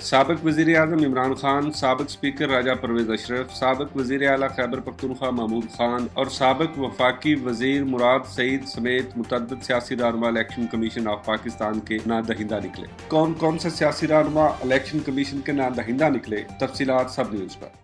سابق وزیر اعظم عمران خان، سابق اسپیکر راجہ پرویز اشرف، سابق وزیر اعلیٰ خیبر پختونخوا محمود خان اور سابق وفاقی وزیر مراد سعید سمیت متعدد سیاسی رہنما الیکشن کمیشن آف پاکستان کے نادہندہ نکلے۔ کون کون سے سیاسی رہنما الیکشن کمیشن کے نادہندہ نکلے، تفصیلات سب نیوز پر۔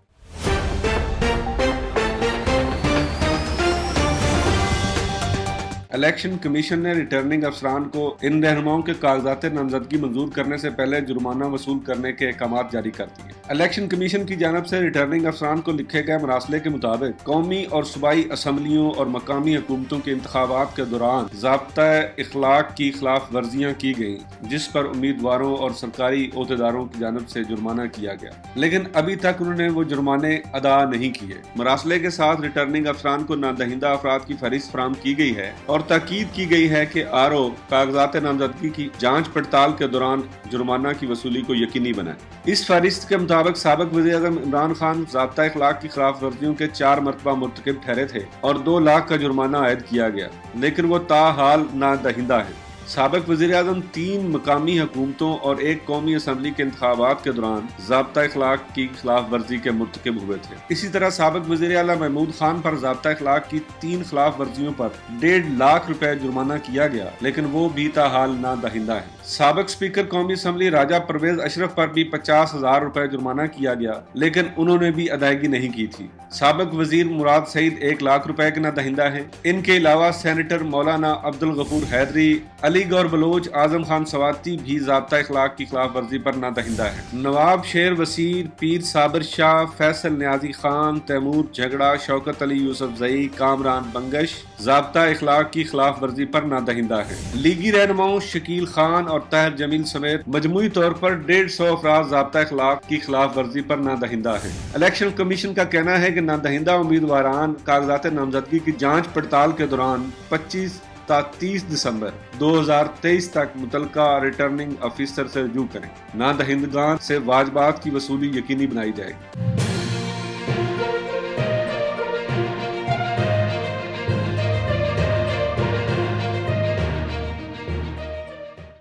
الیکشن کمیشن نے ریٹرننگ افسران کو ان رہنماؤں کے کاغذات نامزدگی منظور کرنے سے پہلے جرمانہ وصول کرنے کے احکامات جاری کر دیے۔ الیکشن کمیشن کی جانب سے ریٹرننگ افسران کو لکھے گئے مراسلے کے مطابق قومی اور صوبائی اسمبلیوں اور مقامی حکومتوں کے انتخابات کے دوران ضابطۂ اخلاق کی خلاف ورزیاں کی گئیں، جس پر امیدواروں اور سرکاری عہدیداروں کی جانب سے جرمانہ کیا گیا، لیکن ابھی تک انہوں نے وہ جرمانے ادا نہیں کیے۔ مراسلے کے ساتھ ریٹرننگ افسران کو نادہندہ افراد کی فہرست فراہم کی گئی ہے اور تاکید کی گئی ہے کہ RO کاغذات نامزدگی کی جانچ پڑتال کے دوران جرمانہ کی وصولی کو یقینی بنائے۔ اس فہرست کے مطابق سابق وزیر اعظم عمران خان ضابطہ اخلاق کی خلاف ورزیوں کے 4 مرتبہ مرتکب ٹھہرے تھے اور 2 لاکھ کا جرمانہ عائد کیا گیا، لیکن وہ تاحال نادہندہ ہیں۔ سابق وزیر اعظم 3 مقامی حکومتوں اور 1 قومی اسمبلی کے انتخابات کے دوران ضابطہ اخلاق کی خلاف ورزی کے مرتکب ہوئے تھے۔ اسی طرح سابق وزیر اعلیٰ محمود خان پر ضابطہ اخلاق کی 3 خلاف ورزیوں پر 1.5 لاکھ روپے جرمانہ کیا گیا، لیکن وہ بھی تاحال نادہندہ ہیں۔ سابق اسپیکر قومی اسمبلی راجہ پرویز اشرف پر بھی 50,000 روپے جرمانہ کیا گیا، لیکن انہوں نے بھی ادائیگی نہیں کی تھی۔ سابق وزیر مراد سعید 1 لاکھ روپے کے نادہندہ ہیں۔ ان کے علاوہ سینیٹر مولانا عبدالغفور حیدری، علی گور بلوچ، اعظم خان سواتی بھی ضابطہ اخلاق کی خلاف ورزی پر نادہندہ ہیں۔ نواب شیر وسیر، پیر صابر شاہ، فیصل نیازی خان، تیمور جھگڑا، شوکت علی یوسف زئی، کامران بنگش ضابطہ اخلاق کی خلاف ورزی پر نادہندہ ہیں۔ لیگی رہنماؤں شکیل خان اور طاہر جمیل سمیت مجموعی طور پر 150 افراد ضابطہ اخلاق کی خلاف ورزی پر نادہندہ ہیں۔ الیکشن کمیشن کا کہنا ہے کہ نادہندہ امیدواران کاغذات نامزدگی کی جانچ پڑتال کے دوران 25 تا 30 دسمبر 2023 تک متعلقہ ریٹرننگ آفیسر سے رجوع کریں۔ نادہندگان سے واجبات کی وصولی یقینی بنائی جائے گی۔